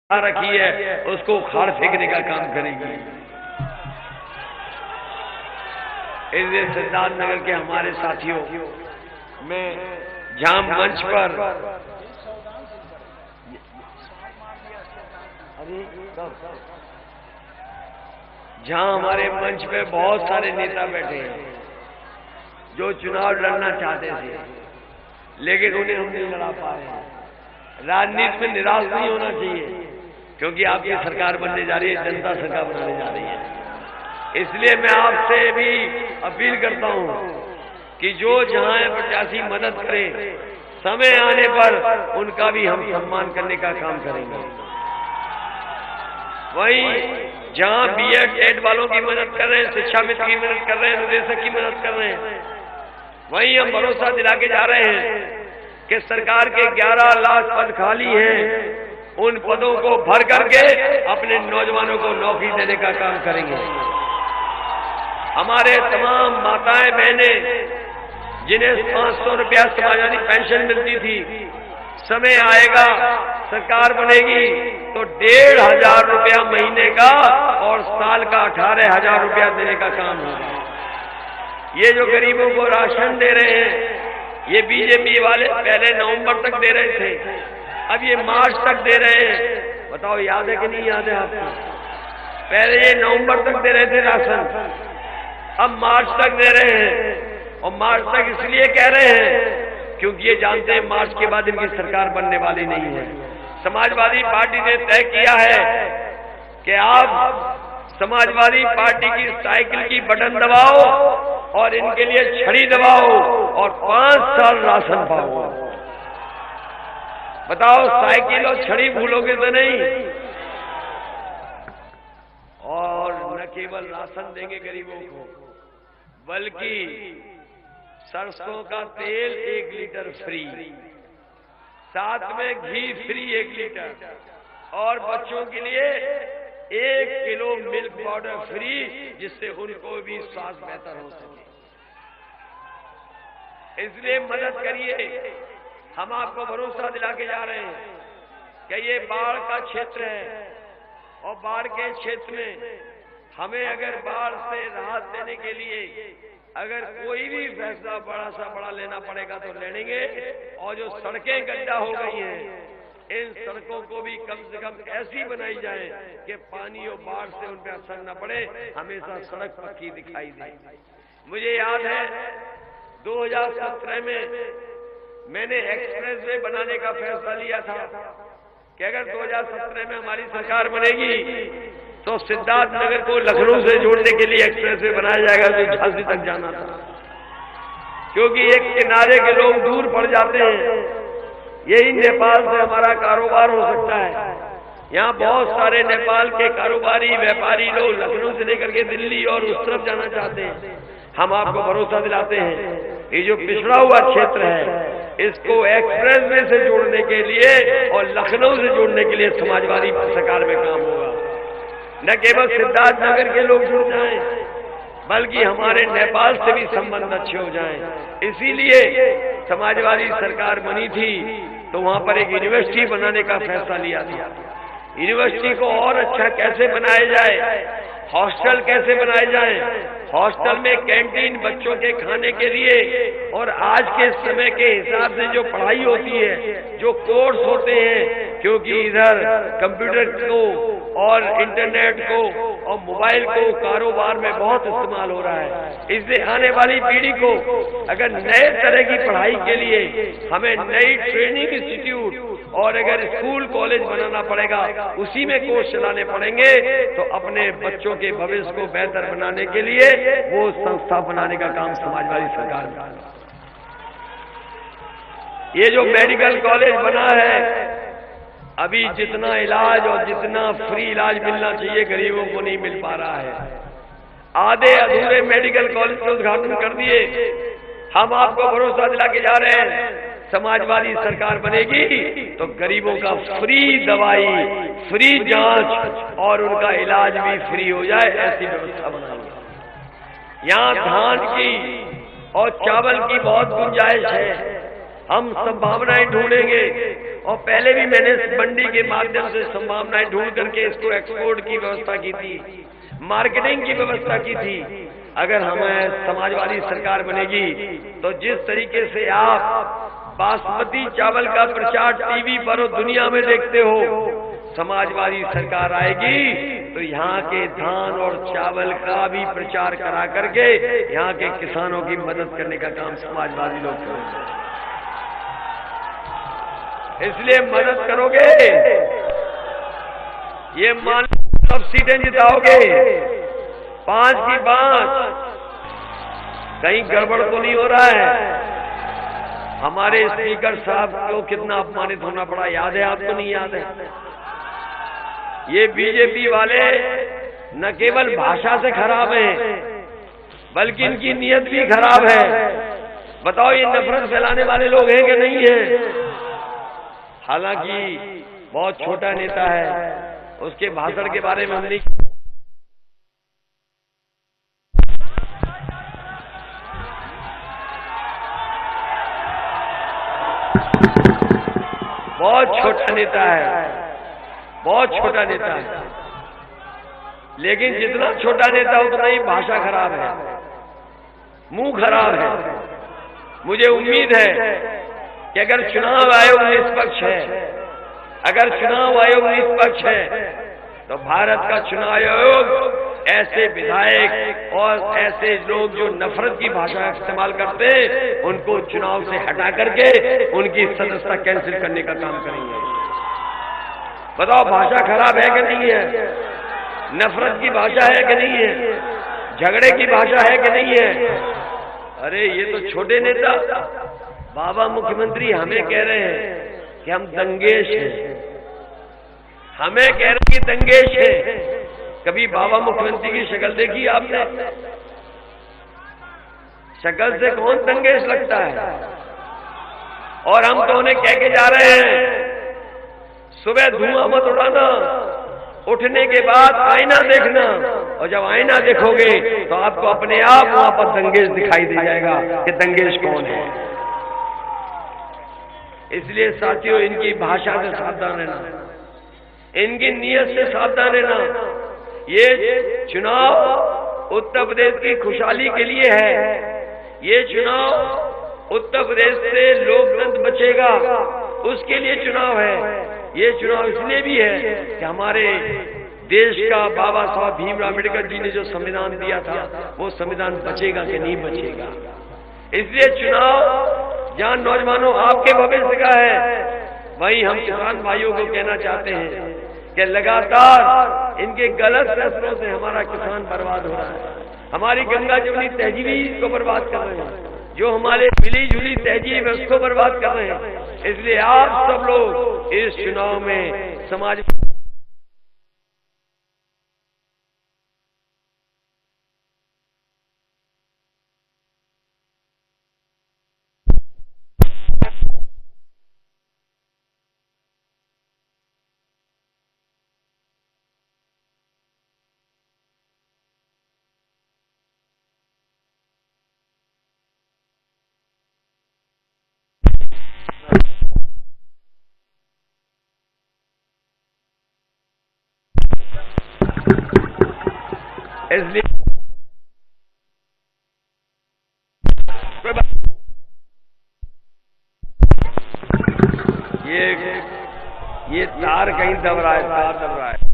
रखी है उसको उखाड़ फेंकने का काम करेगी। इसलिए सिद्धार्थनगर के हमारे साथियों में जहां मंच पर जहां हमारे मंच पे बहुत सारे नेता बैठे हैं जो चुनाव लड़ना चाहते थे, लेकिन उन्हें हम नहीं लड़ा पाए। राजनीति में निराश नहीं होना चाहिए, क्योंकि आपकी सरकार बनने जा रही है, जनता सरकार बनाने जा रही है। इसलिए मैं आपसे भी अपील करता हूं कि जो जहां प्रत्याशी मदद करे, समय आने पर उनका भी हम सम्मान करने का काम करेंगे। वहीं जहां बीएड टेट वालों की मदद कर रहे हैं, शिक्षा मित्र की मदद कर रहे हैं, निदेशक की मदद कर रहे हैं, वहीं हम भरोसा दिला के जा रहे हैं कि सरकार के 11 लाख पद खाली हैं, उन पदों को भर करके अपने नौजवानों को नौकरी देने का काम करेंगे। हमारे तमाम माताएं बहनें जिन्हें 500 रुपया समाजवादी पेंशन मिलती थी, समय आएगा सरकार बनेगी तो 1500 रुपया महीने का और साल का 18,000 रुपया देने का काम होगा। ये जो गरीबों को राशन दे रहे हैं, ये बीजेपी वाले पहले नवंबर तक दे रहे थे, अब ये मार्च तक दे रहे हैं। बताओ याद है कि नहीं याद है आपको? पहले ये नवंबर तक दे रहे थे राशन, अब मार्च तक दे रहे हैं। और मार्च तक इसलिए कह रहे हैं क्योंकि ये जानते हैं मार्च के बाद इनकी सरकार बनने वाली नहीं है। समाजवादी पार्टी ने तय किया है कि आप समाजवादी पार्टी की साइकिल की बटन दबाओ और इनके लिए छड़ी दबाओ और 5 साल राशन पाओ। बताओ साइकिल और छड़ी भूलोगे तो नहीं। और न केवल राशन देंगे गरीबों को, बल्कि सरसों का तेल 1 लीटर फ्री, साथ में घी फ्री 1 लीटर, और बच्चों के लिए 1 किलो मिल्क पाउडर फ्री, जिससे उनको भी स्वास्थ्य बेहतर हो सके। इसलिए मदद करिए। हम आपको भरोसा दिला के जा रहे हैं कि ये बाढ़ का क्षेत्र है और बाढ़ के क्षेत्र में हमें अगर बाढ़ से राहत देने के लिए अगर कोई भी फैसला बड़ा सा बड़ा लेना पड़ेगा तो लेंगे। और जो सड़कें गड्ढा हो गई हैं, इन सड़कों को भी कम से कम ऐसी बनाई जाए कि पानी और बाढ़ से उन पर असर न पड़े, हमेशा सड़क पक्की दिखाई दे। मुझे याद है 2017 में मैंने एक्सप्रेस वे बनाने का फैसला लिया था कि अगर 2017 में हमारी सरकार बनेगी तो सिद्धार्थनगर को लखनऊ से जोड़ने के लिए एक्सप्रेस वे बनाया जाएगा, जो झांसी तक जाना था। क्योंकि एक किनारे के लोग दूर पड़ जाते हैं, यही नेपाल से हमारा कारोबार हो सकता है। यहाँ बहुत सारे नेपाल के कारोबारी व्यापारी लोग लखनऊ से लेकर के दिल्ली और उस तरफ जाना चाहते हैं। हम आपको भरोसा दिलाते हैं ये जो पिछड़ा हुआ क्षेत्र है, इसको एक्सप्रेस वे से जोड़ने के लिए और लखनऊ से जोड़ने के लिए समाजवादी सरकार में काम होगा। न केवल सिद्धार्थनगर के लोग जुड़ जाएं, बल्कि हमारे नेपाल से भी संबंध अच्छे हो जाएं। इसीलिए समाजवादी सरकार बनी थी तो वहां पर एक यूनिवर्सिटी बनाने का फैसला लिया था। यूनिवर्सिटी को और अच्छा कैसे बनाया जाए, हॉस्टल कैसे बनाए जाएं, हॉस्टल में कैंटीन बच्चों के खाने के लिए, और आज के समय के हिसाब से जो पढ़ाई होती है, जो कोर्स होते हैं, क्योंकि इधर कंप्यूटर को और इंटरनेट को और मोबाइल को कारोबार में बहुत इस्तेमाल हो रहा है। इसलिए आने वाली पीढ़ी को अगर नए तरह की पढ़ाई के लिए हमें नई ट्रेनिंग इंस्टीट्यूट और अगर स्कूल कॉलेज बनाना पड़ेगा, उसी में कोर्स चलाने पड़ेंगे, तो अपने बच्चों के भविष्य को बेहतर बनाने के लिए वो संस्था बनाने का काम समाजवादी सरकार का। ये जो मेडिकल कॉलेज बना है, अभी जितना इलाज और जितना फ्री इलाज मिलना चाहिए गरीबों को नहीं मिल पा रहा है। आधे अधूरे मेडिकल कॉलेज के उद्घाटन कर दिए। हम आपको भरोसा दिला के जा रहे हैं, समाजवादी सरकार बनेगी तो गरीबों का फ्री दवाई, फ्री जांच और उनका इलाज भी फ्री हो जाए, ऐसी व्यवस्था बनाएंगे। यहाँ धान की और चावल की बहुत गुंजाइश है। हम संभावनाएं ढूंढेंगे और पहले भी मैंने मंडी के माध्यम से संभावनाएं ढूंढ करके इसको एक्सपोर्ट की व्यवस्था की थी, मार्केटिंग की व्यवस्था की थी। अगर हमें समाजवादी सरकार बनेगी तो जिस तरीके से आप बासमती चावल का प्रचार टीवी पर और दुनिया में देखते हो, समाजवादी सरकार आएगी तो यहाँ के धान और चावल का भी प्रचार करा करके यहाँ के किसानों की मदद करने का काम समाजवादी लोग करेंगे। इसलिए मदद करोगे, ये मान सब सीटें जिताओगे, 5 की 5, कहीं गड़बड़ तो नहीं हो रहा है। हमारे स्पीकर साहब को कितना अपमानित होना पड़ा, याद है आपको? नहीं याद है? ये बीजेपी वाले न केवल भाषा से खराब हैं बल्कि इनकी नीयत भी खराब है। बताओ ये नफरत फैलाने वाले लोग हैं कि नहीं है? हालांकि बहुत छोटा नेता है, उसके भाषण के बारे में हम नहीं, बहुत छोटा नेता है, बहुत छोटा नेता है, लेकिन जितना छोटा नेता उतना ही भाषा खराब है, मुंह खराब है। मुझे उम्मीद है कि अगर चुनाव आयोग निष्पक्ष है, अगर चुनाव आयोग निष्पक्ष है तो भारत का चुनाव आयोग ऐसे विधायक और ऐसे लोग जो नफरत की भाषा इस्तेमाल करते हैं उनको चुनाव से हटा करके उनकी सदस्यता कैंसिल करने का काम करेंगे। बताओ भाषा खराब है कि नहीं है? नफरत की भाषा है कि नहीं है? झगड़े की भाषा है कि नहीं है? अरे ये तो छोटे नेता बाबा मुख्यमंत्री हमें कह रहे हैं कि हम दंगेश हैं, हमें कह रहे हैं कि दंगेश है। कभी बाबा मुख्यमंत्री की शक्ल देखी आपने? शक्ल से कौन दंगेश लगता है? और हम तो उन्हें कह के जा रहे हैं सुबह धुआं मत उड़ाना, उठने के बाद आईना देखना, और जब आईना देखोगे तो आपको अपने आप वहां पर दंगेश दिखाई दे जाएगा कि दंगेश कौन है। इसलिए साथियों इनकी भाषा से सावधान रहना, इनकी नीयत से सावधान रहना। ये चुनाव उत्तर प्रदेश की खुशहाली के लिए है, ये चुनाव उत्तर प्रदेश से लोकतंत्र बचेगा उसके लिए चुनाव है। ये चुनाव इसलिए भी है कि हमारे देश का बाबा साहब भीमराव अम्बेडकर जी ने जो संविधान दिया था वो संविधान बचेगा कि नहीं बचेगा। इसलिए चुनाव जहां नौजवानों आपके भविष्य का है, वहीं हम किसान भाइयों को कहना चाहते हैं कि लगातार इनके गलत फैसलों से हमारा किसान बर्बाद हो रहा है, हमारी गंगा जमुनी तहजीब को बर्बाद कर रहे हैं, जो हमारे मिली जुली तहजीब है उसको बर्बाद कर रहे हैं। इसलिए आप सब लोग इस चुनाव में समाज इसलिए ये तार कहीं दब रहा है, तार दब रहा है।